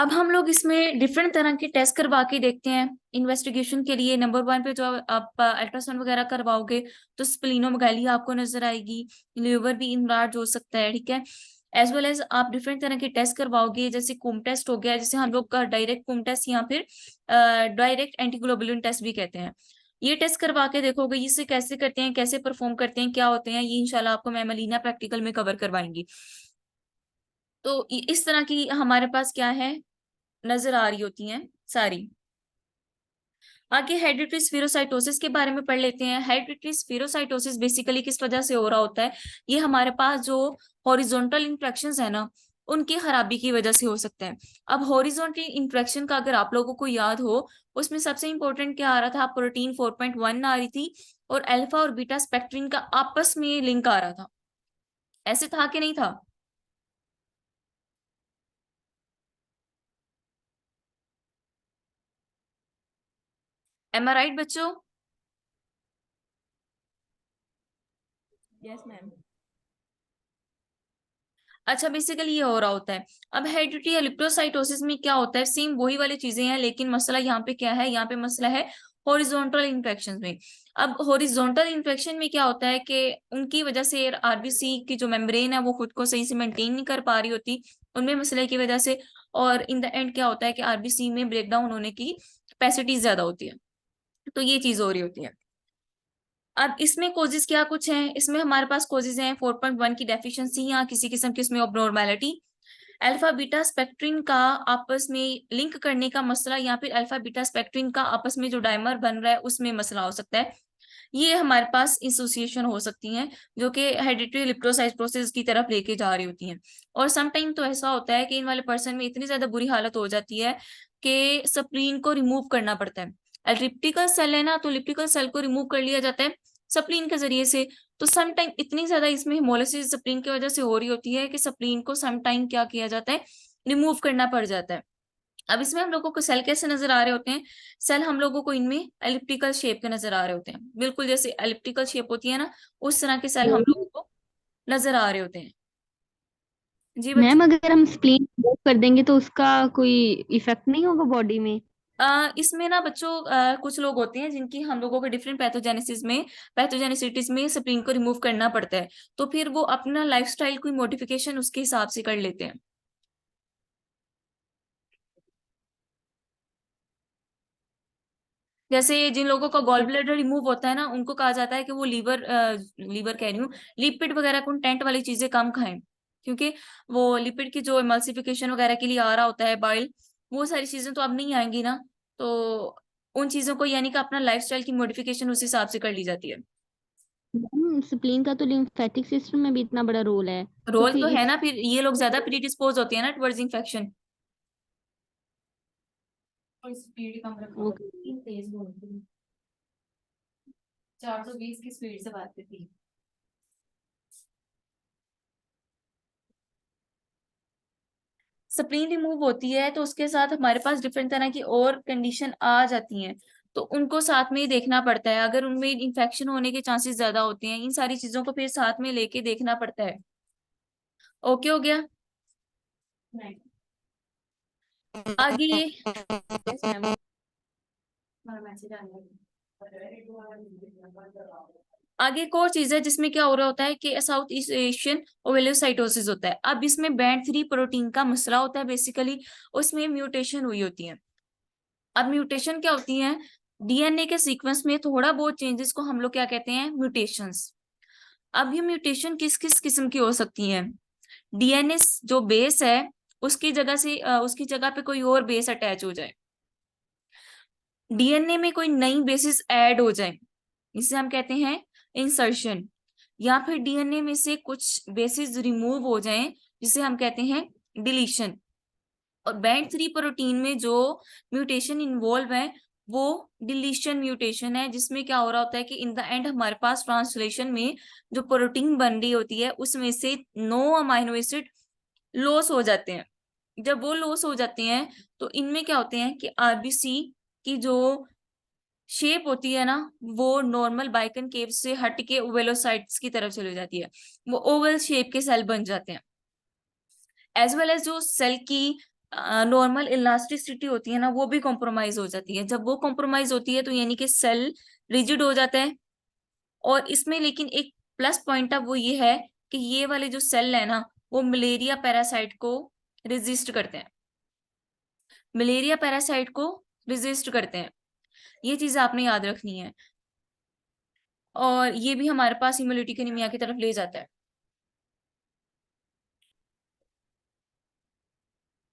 अब हम लोग इसमें डिफरेंट तरह के टेस्ट करवा के देखते हैं इन्वेस्टिगेशन के लिए। नंबर 1 पे जो आप अल्ट्रासाउंड वगैरह करवाओगे तो स्प्लीनोमेगाली आपको नजर आएगी, लिवर भी इनलार्ज हो सकता है, ठीक है। एज वेल एज आप डिफरेंट तरह के टेस्ट करवाओगे, जैसे कुम टेस्ट हो गया, जैसे हम लोग का डायरेक्ट कुम टेस्ट या फिर डायरेक्ट एंटीग्लोबुलिन टेस्ट भी कहते हैं। ये टेस्ट करवा के देखोगे इसे कैसे करते हैं, कैसे परफॉर्म करते हैं, क्या होते हैं, ये इंशाल्लाह आपको मैं मलीना प्रैक्टिकल में कवर करवाएंगी। तो इस तरह की हमारे पास क्या है, नजर आ रही होती हैं सारी। आगे हेरिडिटरी स्फीरोसाइटोसिस के बारे में पढ़ लेते हैं। हेरिडिटरी स्फीरोसाइटोसिस बेसिकली किस वजह से हो रहा होता है, ये हमारे पास जो हॉरिजॉन्टल इंट्रैक्शंस है ना, उनकी खराबी की वजह से हो सकता है। अब हॉरिजॉन्टल इंट्रैक्शन का अगर आप लोगों को याद हो, उसमें सबसे इंपॉर्टेंट क्या आ रहा था, प्रोटीन 4.1 आ रही थी और अल्फा और बीटा स्पेक्ट्रिन का आपस में लिंक आ रहा था। ऐसे था कि नहीं था? एम आई राइट बच्चों? Yes ma'am. अच्छा, बेसिकली ये हो रहा होता है। अब हेरिडिटरी एलिप्टोसाइटोसिस में क्या होता है, सेम वही वाली चीजें हैं, लेकिन मसला यहाँ पे क्या है, यहाँ पे मसला है हॉरिजॉन्टल इन्फेक्शन में। अब हॉरिजॉन्टल इन्फेक्शन में क्या होता है कि उनकी वजह से आरबीसी की जो मेम्ब्रेन है वो खुद को सही से मेंटेन नहीं कर पा रही होती, उनमें मसले की वजह से। और इन द एंड क्या होता है कि आरबीसी में ब्रेकडाउन होने की कैपेसिटी ज्यादा होती है। तो ये चीज हो रही होती है। अब इसमें कोजेस क्या कुछ हैं, इसमें हमारे पास कोजेस हैं 4.1 की डेफिशिएंसी या किसी किस्म की इसमें अबनॉर्मैलिटी, अल्फा बीटा स्पेक्ट्रिन का आपस में लिंक करने का मसला, या फिर अल्फा बीटा स्पेक्ट्रिन का आपस में जो डायमर बन रहा है उसमें मसला हो सकता है। ये हमारे पास एसोसिएशन हो सकती हैं जो कि हेरिडिटरी लिप्टोसाइटोसिस की तरफ लेके जा रही होती हैं। और सम टाइम तो ऐसा होता है कि इन वाले पर्सन में इतनी ज्यादा बुरी हालत हो जाती है कि स्प्लीन को रिमूव करना पड़ता है। एलिप्टिकल सेल है ना, तो लिप्टिकल सेल को रिमूव कर लिया जाता है स्प्लीन के जरिए से। तो सम टाइम इतनी ज्यादा इसमें हेमोलिसिस स्प्लीन की वजह से हो रही होती है कि स्प्लीन को सम टाइम क्या किया जाता है, रिमूव करना पड़ जाता है। अब इसमें हम लोगों को सेल कैसे नजर आ रहे होते हैं, सेल हम लोगों को इनमें एलिप्टिकल शेप के नजर आ रहे होते हैं, बिल्कुल जैसे एलिप्टिकल शेप होती है ना, उस तरह के सेल हम लोगों को नजर आ रहे होते हैं। जी मैम बच्चों। अगर हम स्प्लीन रिमूव कर देंगे तो उसका कोई इफेक्ट नहीं होगा बॉडी में? इसमें ना बच्चों, कुछ लोग होते हैं जिनकी हम लोगों को डिफरेंट पैथोजेनेसिटीज में स्प्लीन को रिमूव करना पड़ता है, तो फिर वो अपना लाइफस्टाइल कोई मॉडिफिकेशन उसके हिसाब से कर लेते हैं। जैसे जिन लोगों का गॉल ब्लैडर रिमूव होता है ना, उनको कहा जाता है कि वो लीवर कह रही हूँ, लिपिड वगैरह कंटेंट वाली चीजें कम खाएं, क्योंकि वो लिपिड की जो एमल्सिफिकेशन वगैरह के लिए आ रहा होता है बाइल, वो सारी चीजें तो अब नहीं आएंगी ना। तो उन चीजों को यानी कि अपना लाइफस्टाइल की मॉडिफिकेशन उस हिसाब से कर ली जाती है। मैम स्प्लीन का तो लिम्फेटिक सिस्टम में भी इतना बड़ा रोल है। तो रोल फिर तो है इस ना, फिर ये लोग ज्यादा प्रीडिस्पोज होते हैं ना टुवर्ड्स इन्फेक्शन। और स्पीड कम रखा वो करो, तेज बोलती हूँ, 420 की स्पीड से बात करती है। स्प्लीन रिमूव होती है तो उसके साथ हमारे पास डिफरेंट तरह की और कंडीशन आ जाती हैं, तो उनको साथ में ही देखना पड़ता है। अगर उनमें इन्फेक्शन होने के चांसेस ज्यादा होते हैं, इन सारी चीजों को फिर साथ में लेके देखना पड़ता है। ओके हो गया? नहीं। आगे। Yes ma'am. आगे एक और चीज है जिसमें क्या हो रहा होता है कि साउथ ईस्ट एशियन ओवेलोसाइटोसिस होता है। अब इसमें बैंड 3 प्रोटीन का मसला होता है बेसिकली, उसमें म्यूटेशन हुई होती है। अब म्यूटेशन क्या होती है, डीएनए के सीक्वेंस में थोड़ा बहुत चेंजेस को हम लोग क्या कहते हैं, म्यूटेशंस। अब ये म्यूटेशन किस किस किस्म की हो सकती हैं, डीएनए जो बेस है उसकी जगह से उसकी जगह पे कोई और बेस अटैच हो जाए, डीएनए में कोई नई बेसिस ऐड हो जाए, इसे हम कहते हैं इंसर्शन। या फिर डीएनए में से कुछ बेसिस रिमूव हो जाएं, जिसे हम कहते हैं डिलीशन। और बैंड 3 प्रोटीन में जो म्यूटेशन इन्वॉल्व है वो डिलीशन म्यूटेशन है, जिसमें क्या हो रहा होता है कि इन द एंड हमारे पास ट्रांसलेशन में जो प्रोटीन बन रही होती है उसमें से 9 अमाइनो एसिड लॉस हो जाते हैं। जब वो लॉस हो जाते हैं तो इनमें क्या होते हैं कि आरबीसी की जो शेप होती है ना, वो नॉर्मल बाइकन केव से हट के ओवेलोसाइट्स की तरफ चली जाती है, वो ओवल शेप के सेल बन जाते हैं। एज वेल एज जो सेल की नॉर्मल इलास्टिसिटी होती है ना, वो भी कॉम्प्रोमाइज हो जाती है। जब वो कॉम्प्रोमाइज होती है तो यानी कि सेल रिजिड हो जाता है। और इसमें लेकिन एक प्लस पॉइंट अब वो ये है कि ये वाले जो सेल है ना, वो मलेरिया पैरासाइट को रेजिस्ट करते हैं, मलेरिया पैरासाइट को रेजिस्ट करते हैं। ये चीज आपने याद रखनी है। और ये भी हमारे पास इम्यूनिटी की निमिया की तरफ ले जाता है।